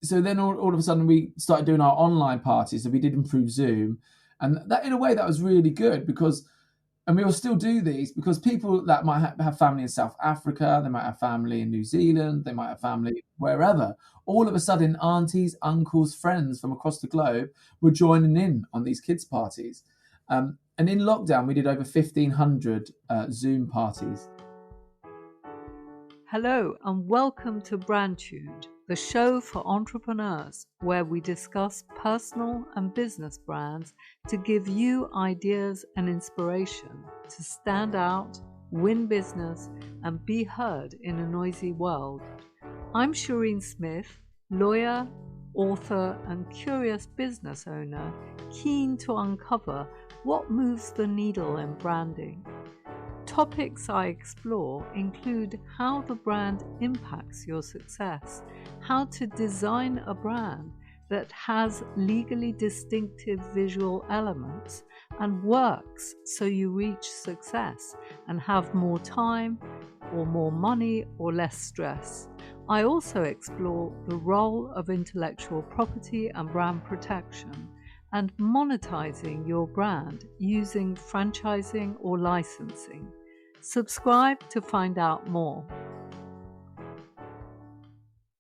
so then all of a sudden we started doing our online parties, so we did improve Zoom, and that in a way that was really good because, and we will still do these because people that might have family in South Africa, they might have family in New Zealand, they might have family wherever. All of a sudden, aunties, uncles, friends from across the globe were joining in on these kids' parties. And in lockdown, we did over 1,500 Zoom parties. Hello and welcome to Brandtuned, the show for entrepreneurs where we discuss personal and business brands to give you ideas and inspiration to stand out, win business, and be heard in a noisy world. I'm Shireen Smith, lawyer, author, and curious business owner, keen to uncover what moves the needle in branding. Topics I explore include how the brand impacts your success, how to design a brand that has legally distinctive visual elements and works so you reach success and have more time or more money or less stress. I also explore the role of intellectual property and brand protection and monetizing your brand using franchising or licensing. Subscribe to find out more.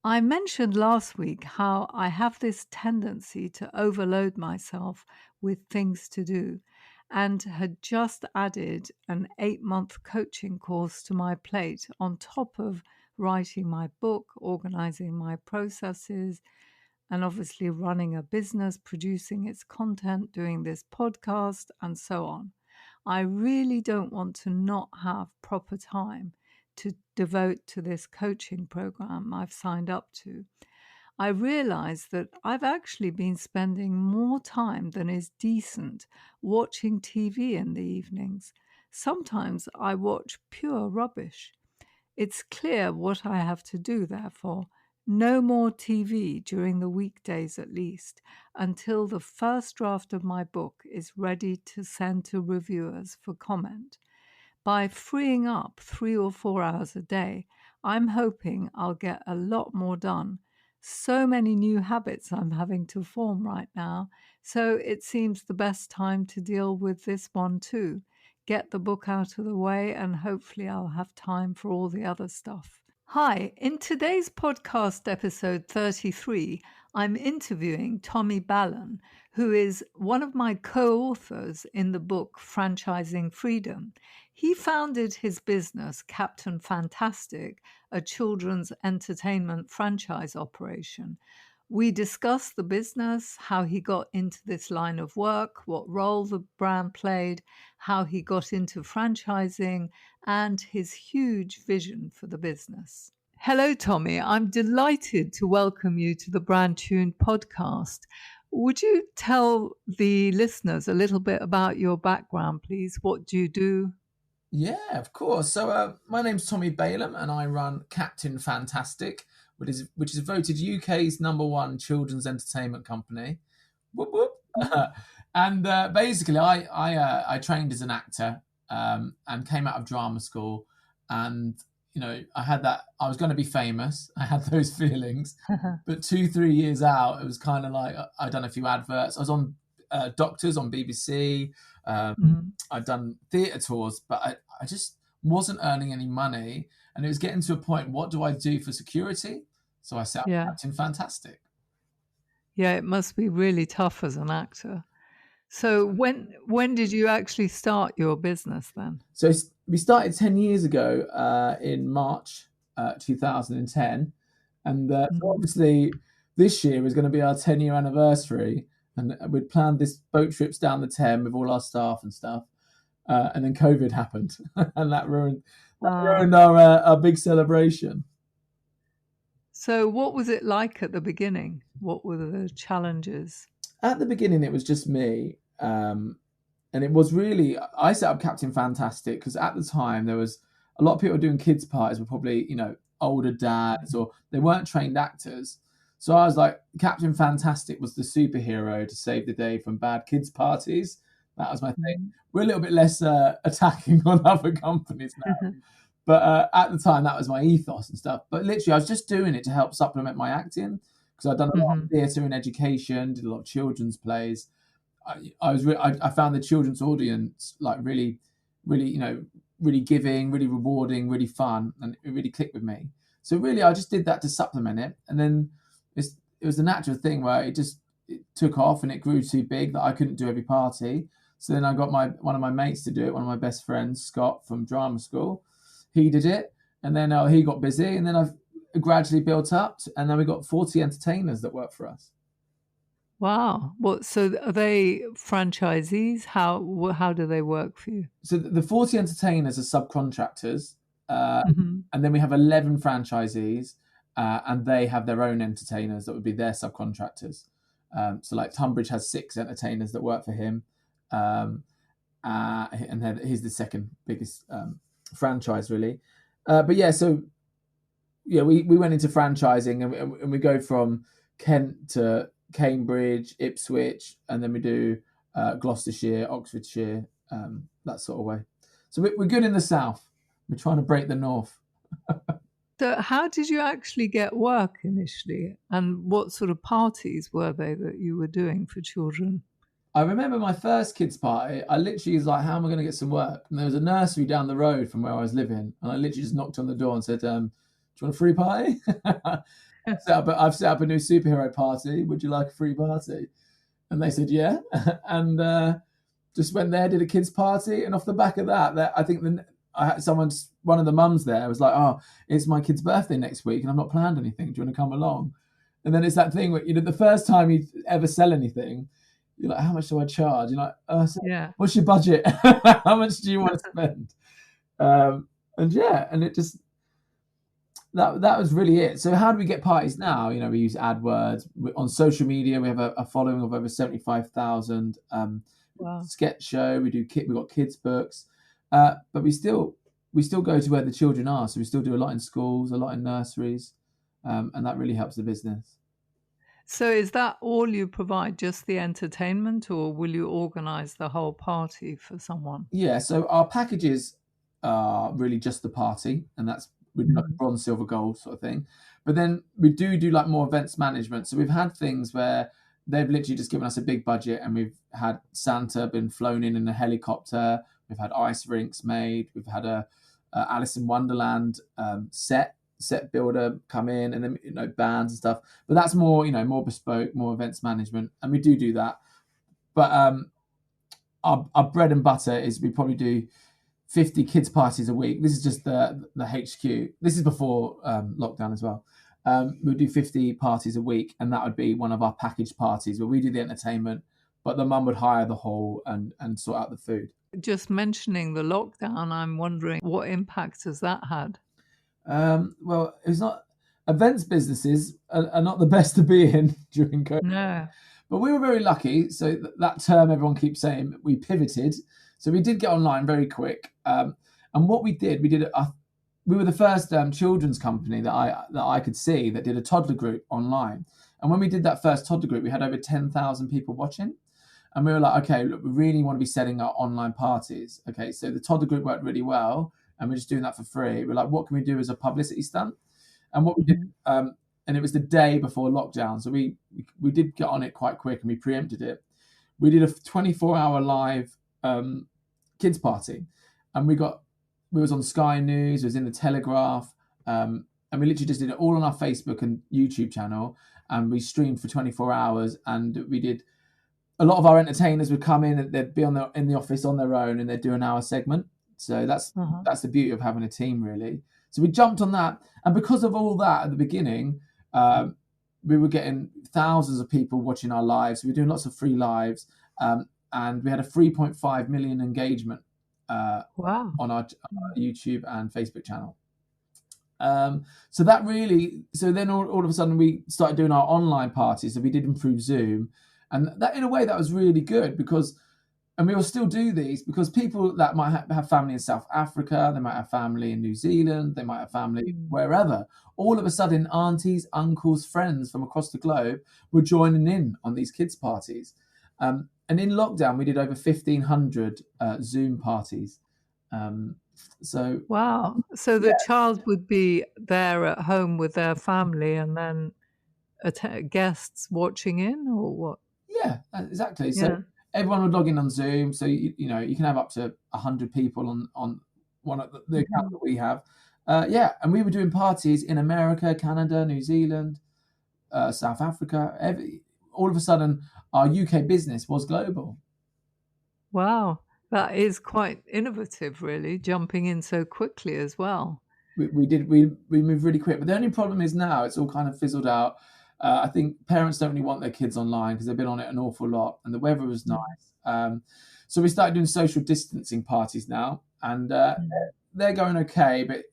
I mentioned last week how I have this tendency to overload myself with things to do and had just added an 8-month coaching course to my plate on top of writing my book, organizing my processes, and obviously running a business, producing its content, doing this podcast, and so on. I really don't want to not have proper time to devote to this coaching program I've signed up to. I realize that I've actually been spending more time than is decent watching TV in the evenings. Sometimes I watch pure rubbish. It's clear what I have to do, therefore. No more TV during the weekdays at least, until the first draft of my book is ready to send to reviewers for comment. By freeing up 3 or 4 hours a day, I'm hoping I'll get a lot more done. So many new habits I'm having to form right now, so it seems the best time to deal with this one too. Get the book out of the way, and hopefully I'll have time for all the other stuff. Hi, in today's podcast episode 33, I'm interviewing Tommy Balaam, who is one of my co-authors in the book Franchising Freedom. He founded his business, Captain Fantastic, a children's entertainment franchise operation. We discussed the business, how he got into this line of work, what role the brand played, how he got into franchising, and his huge vision for the business. Hello, Tommy. I'm delighted to welcome you to the Brandtuned podcast. Would you tell the listeners a little bit about your background, please? What do you do? Yeah, of course. So my name's Tommy Balaam, and I run Captain Fantastic, which is voted UK's #1 children's entertainment company. Whoop whoop. And basically, I trained as an actor and came out of drama school, and I was going to be famous. I had those feelings, but 2-3 years out, it was kind of like I'd done a few adverts. I was on Doctors on BBC. I'd done theatre tours, but I just wasn't earning any money, and it was getting to a point. What do I do for security? So I set up Captain Fantastic. Yeah, it must be really tough as an actor. So when did you actually start your business then? So we started 10 years ago in March 2010, and so obviously this year is going to be our 10-year anniversary, and we'd planned this boat trips down the Thames with all our staff and stuff, and then COVID happened, and that ruined our big celebration. So what was it like at the beginning? What were the challenges? At the beginning, it was just me. And it was really, I set up Captain Fantastic because at the time there was a lot of people doing kids' parties were probably, older dads, or they weren't trained actors. So I was like, Captain Fantastic was the superhero to save the day from bad kids' parties. That was my thing. We're a little bit less attacking on other companies now. But at the time, that was my ethos and stuff. But literally, I was just doing it to help supplement my acting because I'd done a lot of Mhm. theatre and education, did a lot of children's plays. I found the children's audience like really, really, really giving, really rewarding, really fun, and it really clicked with me. So really, I just did that to supplement it, and then it was a natural thing where it took off and it grew too big that I couldn't do every party. So then I got one of my mates to do it, one of my best friends, Scott from drama school. He did it, and then he got busy, and then I've gradually built up, and then we got 40 entertainers that work for us. Wow. So are they franchisees? How do they work for you? So the 40 entertainers are subcontractors, Mhm. and then we have 11 franchisees, and they have their own entertainers that would be their subcontractors. So like Tunbridge has 6 entertainers that work for him, and then he's the second biggest franchise really. But yeah, so yeah, we went into franchising, and we go from Kent to Cambridge, Ipswich, and then we do Gloucestershire, Oxfordshire, that sort of way. So we're good in the south. We're trying to break the north. So how did you actually get work initially? And what sort of parties were they that you were doing for children? I remember my first kids' party. I literally was like, "How am I going to get some work?" And there was a nursery down the road from where I was living, and I literally just knocked on the door and said, "Do you want a free party?" I've set up a new superhero party. Would you like a free party? And they said, "Yeah." And just went there, did a kids' party, and off the back of that I think I had one of the mums there was like, "Oh, it's my kid's birthday next week, and I've not planned anything. Do you want to come along?" And then it's that thing where the first time you ever sell anything, you're like, "How much do I charge?" You're like, so Yeah. "What's your budget? How much do you want to spend?" And yeah, and it just that was really it. So how do we get parties now? We use AdWords on social media. We have a following of over 75,000. Wow. Sketch show. We got kids books, but we still go to where the children are. So we still do a lot in schools, a lot in nurseries, and that really helps the business. So is that all you provide, just the entertainment, or will you organize the whole party for someone? Yeah. So our packages are really just the party, and that's we do like a Mhm. bronze, silver, gold sort of thing. But then we do like more events management. So we've had things where they've literally just given us a big budget, and we've had Santa been flown in a helicopter. We've had ice rinks made. We've had a Alice in Wonderland set builder come in, and then bands and stuff. But that's more more bespoke, more events management, and we do that. But our bread and butter is we probably do 50 kids parties a week. This is just the HQ. This is before lockdown as well. We'll do 50 parties a week, and that would be one of our packaged parties where we do the entertainment, but the mum would hire the hall and sort out the food. Just mentioning the lockdown, I'm wondering what impact has that had? Well, it's not events businesses are not the best to be in during COVID. No. But we were very lucky. So that term everyone keeps saying, we pivoted. So we did get online very quick. And what we did we were the first children's company that I could see that did a toddler group online. And when we did that first toddler group, we had over 10,000 people watching. And we were like, okay, look, we really want to be setting our online parties. Okay, so the toddler group worked really well, and we're just doing that for free. We're like, what can we do as a publicity stunt? And what we did, Mhm. and it was the day before lockdown, so we did get on it quite quick, and we preempted it. We did a 24-hour live kids party, and we was on Sky News, it was in the Telegraph, and we literally just did it all on our Facebook and YouTube channel, and we streamed for 24 hours, and we did. A lot of our entertainers would come in, and they'd be in the office on their own, and they'd do an hour segment. So Uh-huh. that's the beauty of having a team, really. So we jumped on that, and because of all that at the beginning, we were getting thousands of people watching our lives. We were doing lots of free lives, and we had a 3.5 million engagement Wow. on our YouTube and Facebook channel. So that really, so then all of a sudden we started doing our online parties. So we did improve Zoom, and that in a way that was really good because, and we will still do these because people that might have family in South Africa, they might have family in New Zealand, they might have family Mm. wherever. All of a sudden, aunties, uncles, friends from across the globe were joining in on these kids' parties. And in lockdown, we did over 1,500 Zoom parties. So Wow. So yeah, the child would be there at home with their family, and then guests watching in, or what? Yeah, exactly. So Yeah. everyone would log in on Zoom. So you know you can have up to 100 people on one of the account that we have. Yeah, and we were doing parties in America, Canada, New Zealand, South Africa. All of a sudden, our UK business was global. Wow, that is quite innovative, really, jumping in so quickly as well. We moved really quick, but the only problem is now it's all kind of fizzled out. I think parents don't really want their kids online because they've been on it an awful lot, and the weather was nice. Mm. So we started doing social distancing parties now, and Mm. they're going okay, but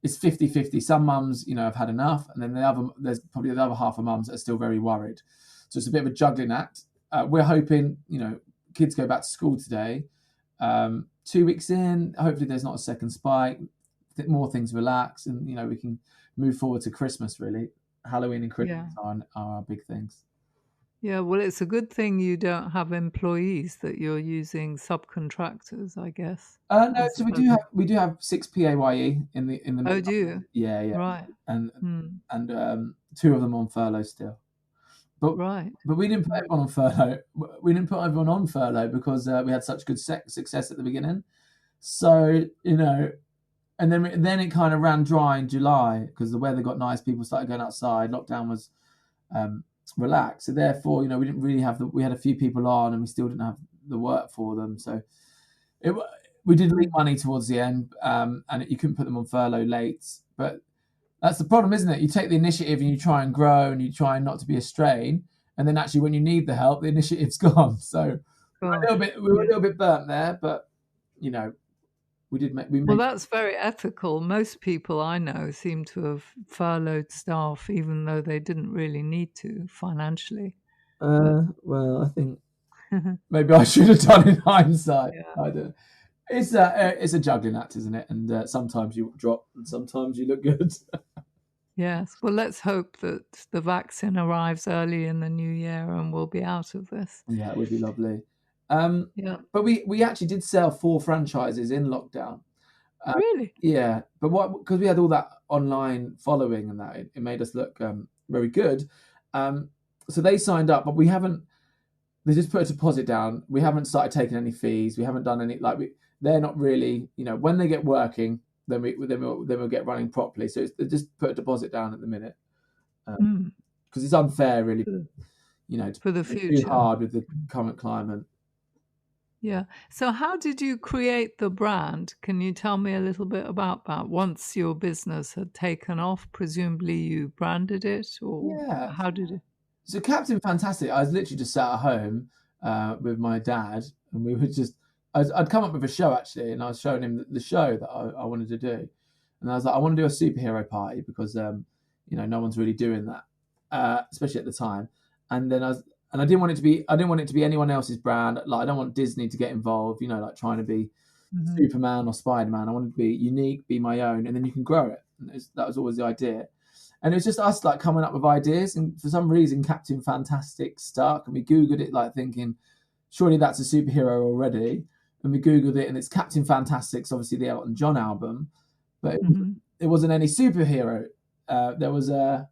it's 50-50. Some mums, you know, have had enough, and then there's probably the other half of mums that are still very worried. So it's a bit of a juggling act. We're hoping, you know, kids go back to school today. 2 weeks in, hopefully there's not a second spike. More things relax, and you know we can move forward to Christmas. Really, Halloween and Christmas Yeah. are our big things. Yeah, well, it's a good thing you don't have employees, that you're using subcontractors, I guess, No, as so opposed. we do have 6 PAYE in the Oh, do you? yeah, yeah, Right. and Mm. two of them on furlough still. But Right. we didn't put Mm. everyone on furlough. We didn't put everyone on furlough because we had such good success at the beginning. So you know, and then it kind of ran dry in July because the weather got nice. People started going outside. Lockdown was relaxed. So therefore, you know, we didn't really have we had a few people on, and we still didn't have the work for them. So we did leave money towards the end, and you couldn't put them on furlough late. But that's the problem, isn't it? You take the initiative and you try and grow, and you try not to be a strain, and then actually when you need the help, the initiative's gone. So Gosh. we were a little bit burnt there, but you know, we Well, made. that's very ethical. Most people I know seem to have furloughed staff even though they didn't really need to financially. But Well, I think maybe I should have done in hindsight. yeah. I don't. It's a juggling act, isn't it? And sometimes you drop, and sometimes you look good. Yes. Well, let's hope that the vaccine arrives early in the new year and we'll be out of this. Yeah, it would be lovely. Um, Yeah. but we actually did sell 4 franchises in lockdown. Uh, Really? yeah, but because we had all that online following and that it made us look very good. So they signed up, but we haven't. They just put a deposit down. We haven't started taking any fees. We haven't done any they're not really, you know, when they get working, then we'll get running properly. So they just put a deposit down at the minute Mm. because it's unfair, really, you know, to For the be too future. hard with the current climate. Yeah. So, how did you create the brand? Can you tell me a little bit about that? Once your business had taken off, presumably you branded it, or Yeah. how did it? So Captain Fantastic, I was literally just sat at home with my dad, and we were just. I'd come up with a show actually, and I was showing him the show that I wanted to do, and I was like, I want to do a superhero party because you know no one's really doing that, especially at the time. And then I didn't want it to be anyone else's brand. Like I don't want Disney to get involved, you know, like trying to be Mhm. Superman or Spider-Man. I wanted to be unique, be my own, and then you can grow it. And that was always the idea. And it was just us like coming up with ideas, and for some reason, Captain Fantastic stuck, and we googled it like thinking, surely that's a superhero already. And we googled it, and it's Captain Fantastic's obviously the Elton John album, but Mhm. it wasn't any superhero. There was an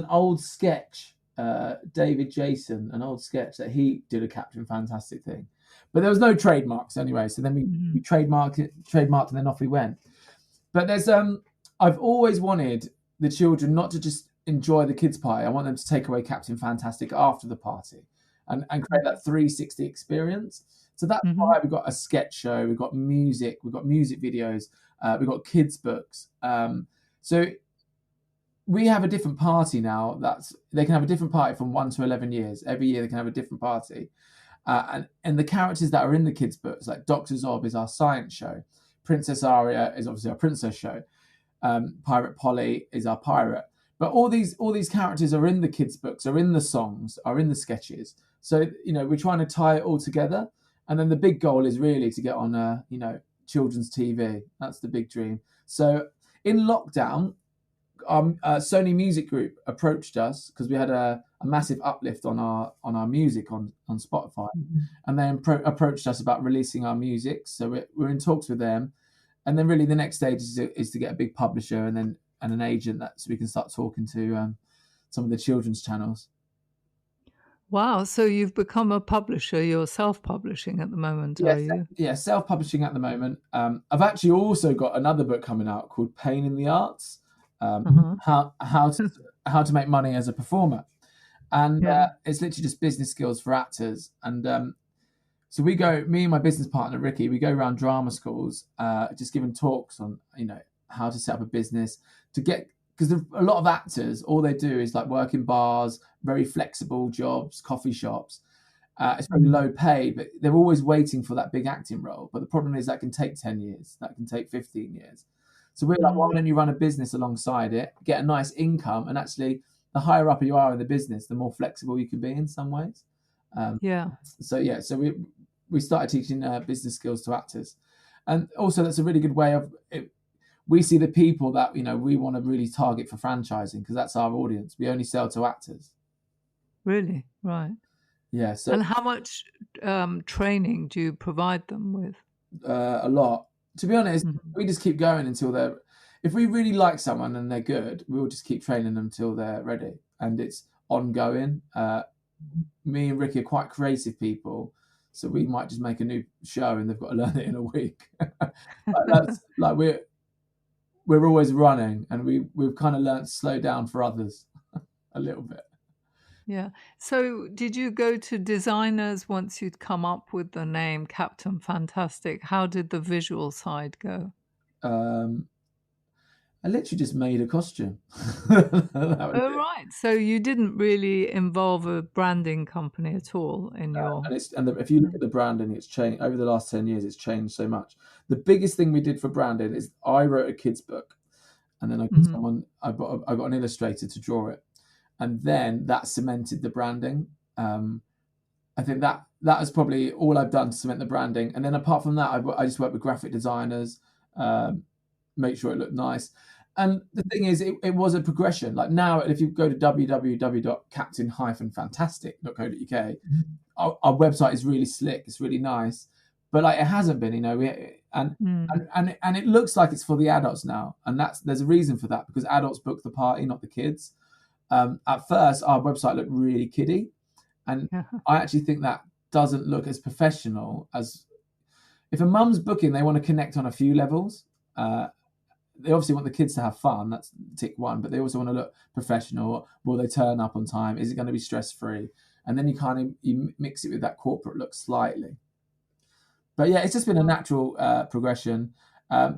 old sketch, David Jason, an old sketch that he did a Captain Fantastic thing, but there was no trademarks anyway. So then we Mhm. trademarked, and then off we went. But there's I've always wanted the children not to just enjoy the kids' party. I want them to take away Captain Fantastic after the party, and create that 360 experience. So that's Mhm. why we've got a sketch show, we've got music videos, we've got kids' books. So we have a different party now. They can have a different party from 1 to 11 years. Every year they can have a different party, and the characters that are in the kids' books, like Doctor Zob is our science show, Princess Aria is obviously our princess show, Pirate Polly is our pirate. But all these characters are in the kids' books, are in the songs, are in the sketches. So you know we're trying to tie it all together, and then the big goal is really to get on you know children's TV. That's the big dream. So in lockdown, Sony Music Group approached us because we had a massive uplift on our music on Spotify, Mhm. and they approached us about releasing our music. So we're in talks with them, and then really the next stage is to get a big publisher, and then and an agent so we can start talking to some of the children's channels. Wow. So you've become a publisher. You're self-publishing at the moment, are you? Yeah, self-publishing at the moment. I've actually also got another book coming out called Pain in the Arts, how to make money as a performer. And it's literally just business skills for actors. And so me and my business partner, Ricky, we go around drama schools, just giving talks on, how to set up a business because a lot of actors, all they do is like work in bars, very flexible jobs, coffee shops. It's very low pay, but they're always waiting for that big acting role. But the problem is that can take 10 years, that can take 15 years. So we're like, why don't you run a business alongside it, get a nice income, and actually the higher up you are in the business, the more flexible you can be in some ways. So we started teaching business skills to actors. And also that's a really good way of it. We see the people that, we want to really target for franchising because that's our audience. We only sell to actors. Really? Right. Yeah. So, and how much training do you provide them with? A lot. To be honest, we just keep going until if we really like someone and they're good, we'll just keep training them until they're ready. And it's ongoing. Me and Ricky are quite creative people. So we might just make a new show and they've got to learn it in a week. That's like we're always running, and we've kind of learned to slow down for others a little bit. Yeah. So did you go to designers once you'd come up with the name Captain Fantastic? How did the visual side go? I literally just made a costume. Right. So you didn't really involve a branding company at all in your... If you look at the branding, it's changed over the last 10 years. It's changed so much. The biggest thing we did for branding is I wrote a kid's book, and then I got an illustrator to draw it, and then that cemented the branding. I think that is probably all I've done to cement the branding. And then apart from that, I just work with graphic designers, make sure it looked nice. And the thing is, it was a progression. Like now, if you go to www.captain-fantastic.co.uk, our website is really slick. It's really nice, but like it hasn't been, and it looks like it's for the adults now. And there's a reason for that, because adults book the party, not the kids. At first, our website looked really kiddie, and I actually think that doesn't look as professional as if a mum's booking. They want to connect on a few levels. They obviously want the kids to have fun. That's tick one, but they also want to look professional. Will they turn up on time? Is it going to be stress-free? And then you mix it with that corporate look slightly. But yeah, it's just been a natural progression.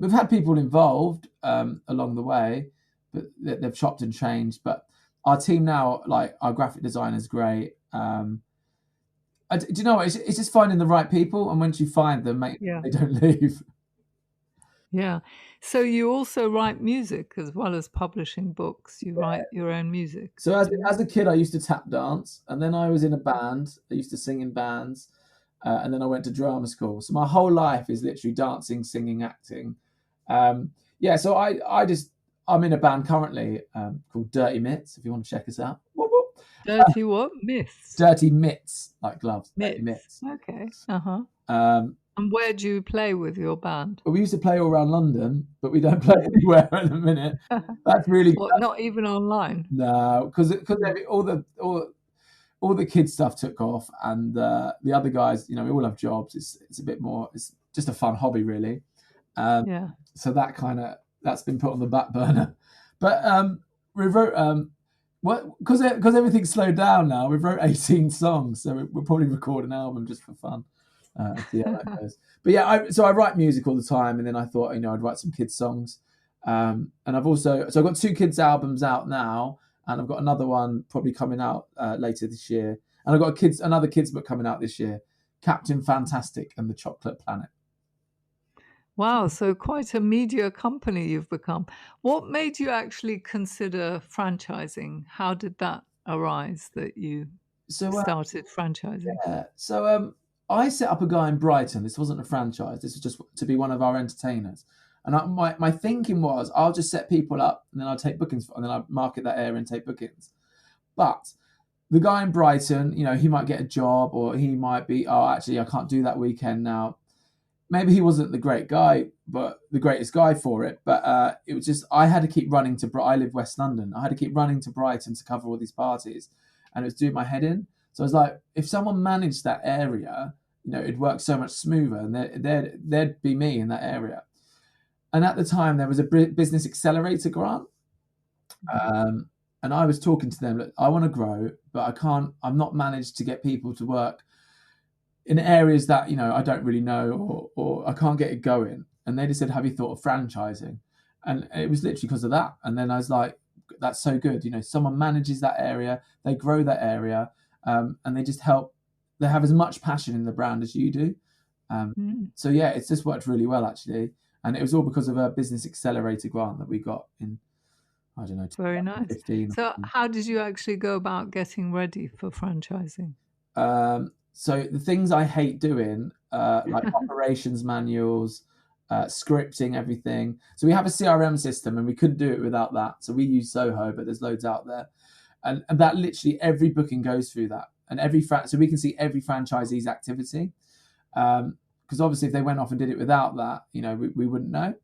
We've had people involved along the way, but they've chopped and changed. But our team now, like our graphic designer, is great. Do you know what? It's just finding the right people, and once you find them, they don't leave. Yeah. So you also write music as well as publishing books. You write your own music. So as a kid, I used to tap dance, and then I was in a band. I used to sing in bands, and then I went to drama school. So my whole life is literally dancing, singing, acting. So I'm in a band currently called Dirty Mitts. If you want to check us out. Whoop, whoop. Dirty what? Mitts? Dirty Mitts, like gloves. Mitts. Dirty Mitts. Okay. And where do you play with your band? Well, we used to play all around London, but we don't play anywhere at the minute. That's really not even online. No, because all the kids stuff took off, and the other guys, we all have jobs. It's a bit more. It's just a fun hobby, really. So that's been put on the back burner. But we wrote because everything's slowed down now. We've wrote 18 songs, so we'll probably record an album just for fun. See how that goes. But yeah, I write music all the time, and then I thought I'd write some kids songs, and I've got 2 kids albums out now, and I've got another one probably coming out later this year, and I've got another kids book coming out this year, Captain Fantastic and the Chocolate Planet. Wow, so quite a media company you've become. What made you actually consider franchising? How did that arise that you started franchising? I set up a guy in Brighton. This wasn't a franchise. This was just to be one of our entertainers. And my thinking was, I'll just set people up, and then I'll take bookings, and then I'll market that area and take bookings. But the guy in Brighton, he might get a job, or he might be, actually, I can't do that weekend now. maybe he wasn't the greatest guy for it, but it was just, I had to keep running I live West London. I had to keep running to Brighton to cover all these parties, and it was doing my head in. So I was like, if someone managed that area, it'd work so much smoother, and there'd be me in that area. And at the time, there was a business accelerator grant. And I was talking to them, look, I want to grow, but I've not managed to get people to work in areas that, I don't really know, or I can't get it going. And they just said, have you thought of franchising? And it was literally because of that. And then I was like, that's so good. Someone manages that area, they grow that area, and they just help. They have as much passion in the brand as you do. So yeah, it's just worked really well, actually. And it was all because of a business accelerator grant that we got in, I don't know, very nice. 15. So how did you actually go about getting ready for franchising? So the things I hate doing, like operations manuals, scripting, everything. So we have a CRM system, and we couldn't do it without that. So we use Zoho, but there's loads out there. And that literally every booking goes through that. And so we can see every franchisee's activity. Because obviously if they went off and did it without that, we wouldn't know.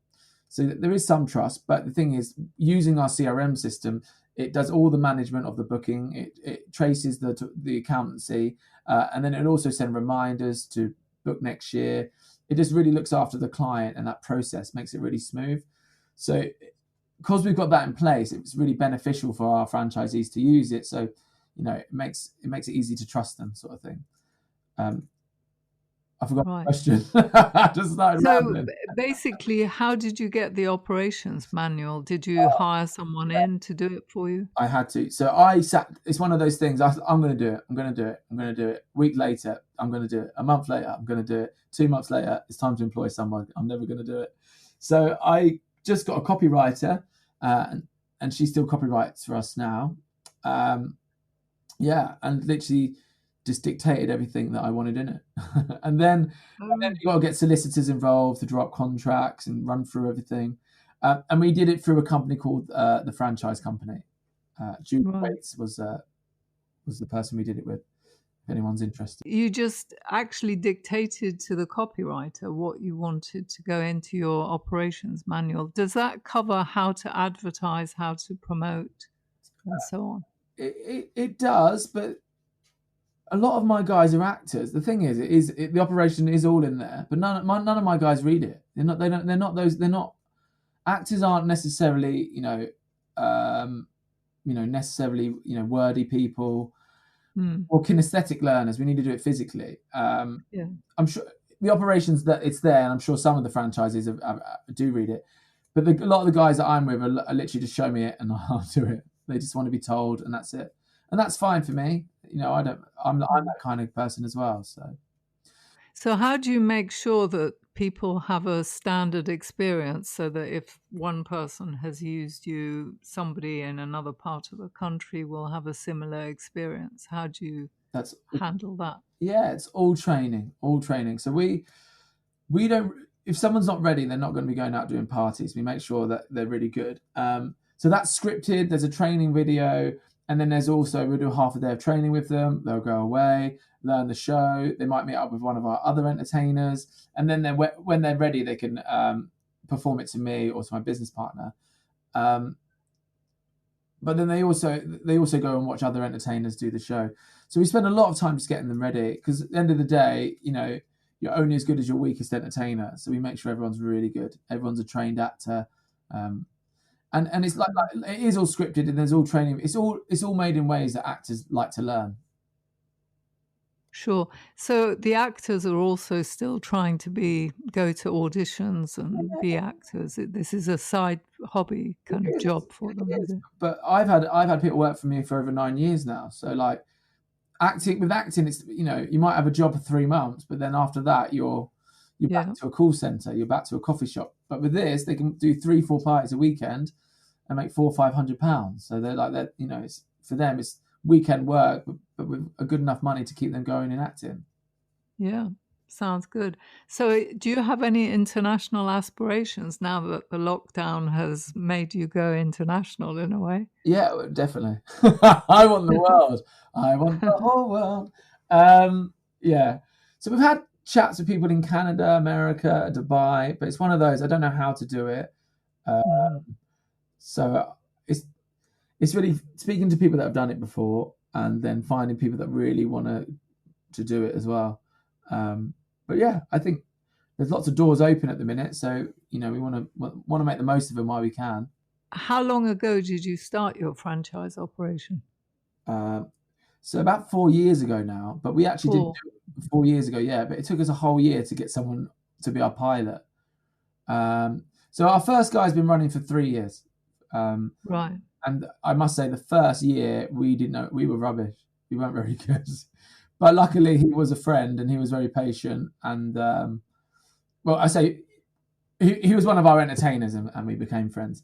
So there is some trust, but the thing is, using our CRM system, it does all the management of the booking. It traces the accountancy, and then it'll also send reminders to book next year. It just really looks after the client, and that process makes it really smooth. So because we've got that in place, it's really beneficial for our franchisees to use it. So, it makes it easy to trust them, sort of thing. I forgot the question. I just started rambling. Basically, how did you get the operations manual? Did you hire someone in to do it for you? I had to. So I sat. It's one of those things. I'm going to do it. I'm going to do it. I'm going to do it. A week later, I'm going to do it. A month later, I'm going to do it. 2 months later, it's time to employ someone. I'm never going to do it. So I just got a copywriter, and she still copywrites for us now. And literally just dictated everything that I wanted in it. and then you got to get solicitors involved to draw up contracts and run through everything. And we did it through a company called the Franchise Company. Julie Waits was the person we did it with, if anyone's interested. You just actually dictated to the copywriter what you wanted to go into your operations manual. Does that cover how to advertise, how to promote, and so on? It does, but a lot of my guys are actors. The thing is, the operation is all in there, but none of my guys read it. They're not actors aren't necessarily necessarily wordy people or kinesthetic learners. We need to do it physically. I'm sure the operations that it's there, and I'm sure some of the franchises do read it, but a lot of the guys that I'm with are literally just show me it and I'll do it. They just want to be told, and that's it. And that's fine for me. I'm that kind of person as well. So how do you make sure that people have a standard experience, so that if one person has used you, somebody in another part of the country will have a similar experience? How do you handle that? Yeah, it's all training. So we don't, if someone's not ready, they're not going to be going out doing parties. We make sure that they're really good. So that's scripted. There's a training video. And then there's also, we'll do half a day of training with them. They'll go away, learn the show. They might meet up with one of our other entertainers. And then when they're ready, they can perform it to me or to my business partner. But then they also go and watch other entertainers do the show. So we spend a lot of time just getting them ready, because at the end of the day, you're only as good as your weakest entertainer. So we make sure everyone's really good. Everyone's a trained actor. And it's like it is all scripted, and there's all training. It's all made in ways that actors like to learn. Sure. So the actors are also still trying to go to auditions and be actors. This is a side hobby kind of job for them. But I've had people work for me for over 9 years now. So like acting, it's you might have a job for 3 months, but then after that you're back to a call center, you're back to a coffee shop. But with this, they can do 3-4 parties a weekend and make £400-500. So they're like that. It's for them. It's weekend work, but with a good enough money to keep them going in acting. Yeah, sounds good. So, do you have any international aspirations now that the lockdown has made you go international in a way? Yeah, definitely. I want the world. I want the whole world. Yeah. So we've had chats with people in Canada, America, Dubai, but it's one of those, I don't know how to do it. So it's really speaking to people that have done it before, and then finding people that really want to do it as well. But yeah, I think there's lots of doors open at the minute, so we want to make the most of them while we can. How long ago did you start your franchise operation? So about 4 years ago now, but we actually didn't do it 4 years ago, yeah, but it took us a whole year to get someone to be our pilot. So our first guy's been running for 3 years. Right. And I must say the first year we didn't know, we were rubbish. We weren't very good. But luckily he was a friend and he was very patient. And well, I say he was one of our entertainers and we became friends.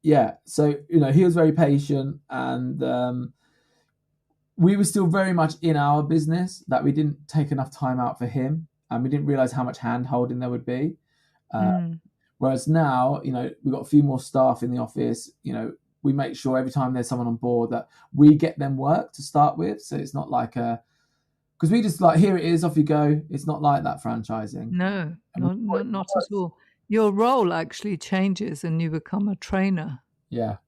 Yeah, so he was very patient, and we were still very much in our business, that we didn't take enough time out for him, and we didn't realize how much hand holding there would be. Whereas now, we've got a few more staff in the office. We make sure every time there's someone on board that we get them work to start with. So it's not like because we just like, here it is, off you go. It's not like that franchising. No, not at all. Your role actually changes and you become a trainer. Yeah,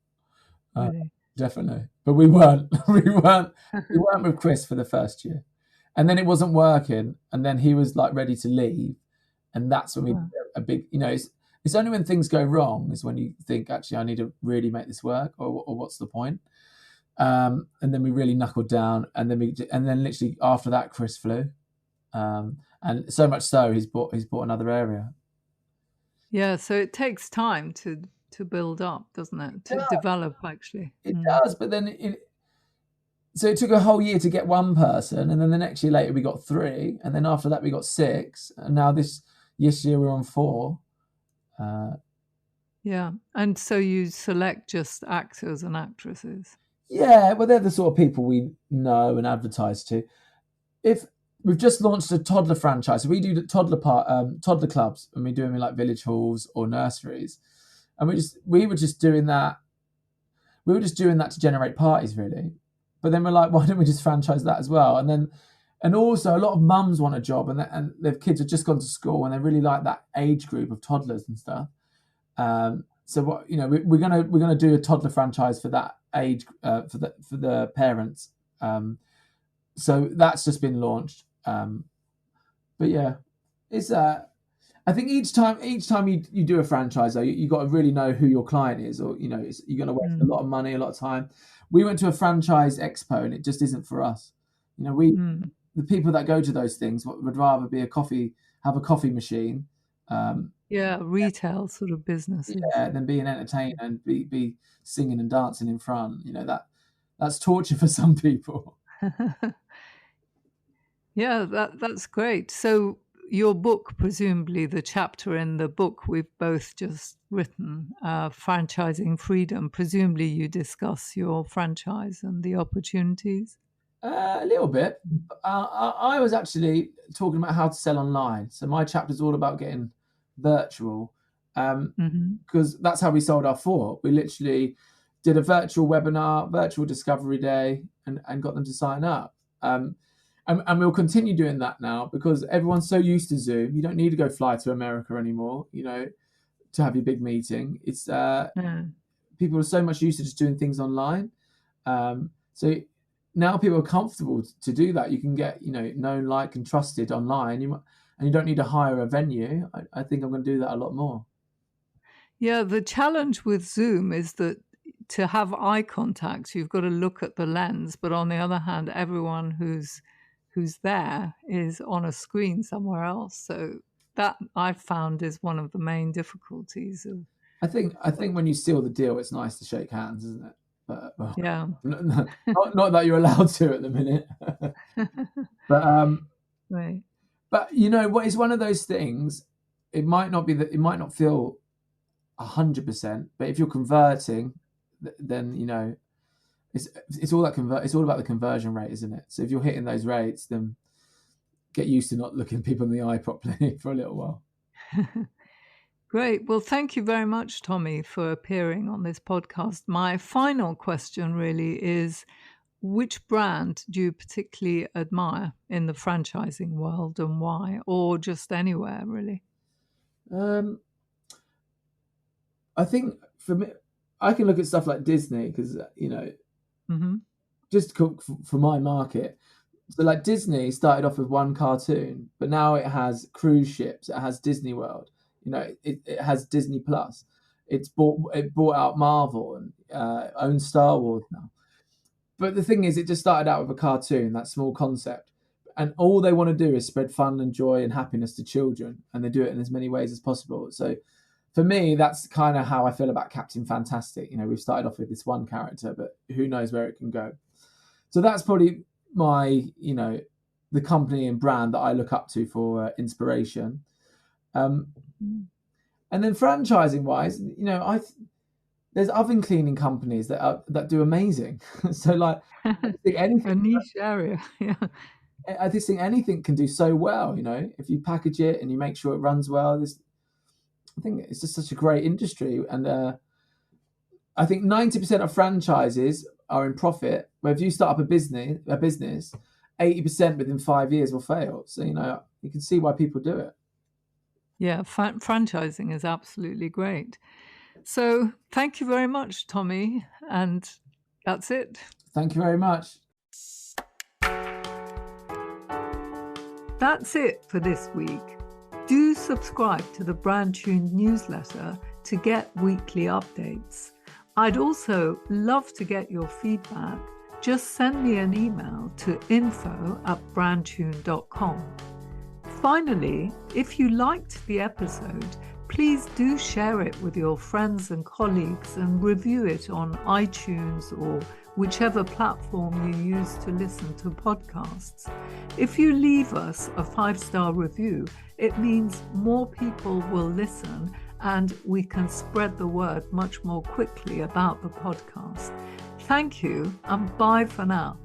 really? Definitely. But we weren't. we weren't with Chris for the first year, and then it wasn't working, and then he was like ready to leave, and that's when we did a big. It's only when things go wrong is when you think, actually, I need to really make this work, or what's the point? And then we really knuckled down, and then literally after that, Chris flew, and so much so he's bought another area. Yeah, so it takes time to build up, doesn't it? To develop, actually. It does, but then so it took a whole year to get one person, and then the next year later we got 3, and then after that we got 6, and now this year we're on 4. Yeah, and so you select just actors and actresses. Yeah, well, they're the sort of people we know and advertise to. If we've just launched a toddler franchise, so we do toddler clubs, and we do them in like village halls or nurseries, and we were just doing that. We were just doing that to generate parties, really. But then we're like, why don't we just franchise that as well? And also a lot of mums want a job, and their kids have just gone to school, and they really like that age group of toddlers and stuff. So what we're gonna do a toddler franchise for that age, for the parents. So that's just been launched. But yeah, it's I think each time you do a franchise, though, you got to really know who your client is, or you're going to waste a lot of money, a lot of time. We went to a franchise expo, and it just isn't for us. The people that go to those things would rather be have a coffee machine. Retail sort of businesses. Yeah, than be an entertainer and be singing and dancing in front. That's torture for some people. Yeah, that's great. So your book, presumably the chapter in the book we've both just written, Franchising Freedom, presumably you discuss your franchise and the opportunities? A little bit. I was actually talking about how to sell online. So my chapter's all about getting virtual, because that's how we sold our fort. We literally did a virtual webinar, virtual discovery day, and got them to sign up. And we'll continue doing that now, because everyone's so used to Zoom. You don't need to go fly to America anymore, to have your big meeting. It's people are so much used to just doing things online. So now people are comfortable to do that. You can get, known, liked, and trusted online. And you don't need to hire a venue. I think I'm going to do that a lot more. Yeah, the challenge with Zoom is that to have eye contact, you've got to look at the lens. But on the other hand, everyone who's there is on a screen somewhere else. So that I've found is one of the main difficulties. I think when you seal the deal, it's nice to shake hands, isn't it? But yeah, not that you're allowed to at the minute. But right. But what is one of those things? It might not feel 100%, but if you're converting, then it's all about the conversion rate, isn't it? So if you're hitting those rates, then get used to not looking people in the eye properly for a little while. Great. Well, thank you very much, Tommy, for appearing on this podcast. My final question really is, which brand do you particularly admire in the franchising world and why, or just anywhere really? I think for me, I can look at stuff like Disney because, just for my market. So like Disney started off with one cartoon, but now it has cruise ships, it has Disney World, it has Disney Plus. It bought out Marvel and owns Star Wars now. But the thing is, it just started out with a cartoon, that small concept. And all they want to do is spread fun and joy and happiness to children. And they do it in as many ways as possible. So for me, that's kind of how I feel about Captain Fantastic. We've started off with this one character, but who knows where it can go. So that's probably my, the company and brand that I look up to for inspiration. And then franchising wise, there's oven cleaning companies that do amazing. So like, I think anything, a niche area. Yeah. I just think anything can do so well. If you package it and you make sure it runs well. I think it's just such a great industry, and I think 90% of franchises are in profit. Where if you start up a business, 80% within 5 years will fail. So you can see why people do it. Yeah, franchising is absolutely great. So thank you very much, Tommy. And that's it. Thank you very much. That's it for this week. Do subscribe to the Brandtuned newsletter to get weekly updates. I'd also love to get your feedback. Just send me an email to info@brandtuned.com. Finally, if you liked the episode, please do share it with your friends and colleagues and review it on iTunes or whichever platform you use to listen to podcasts. If you leave us a 5-star review, it means more people will listen and we can spread the word much more quickly about the podcast. Thank you and bye for now.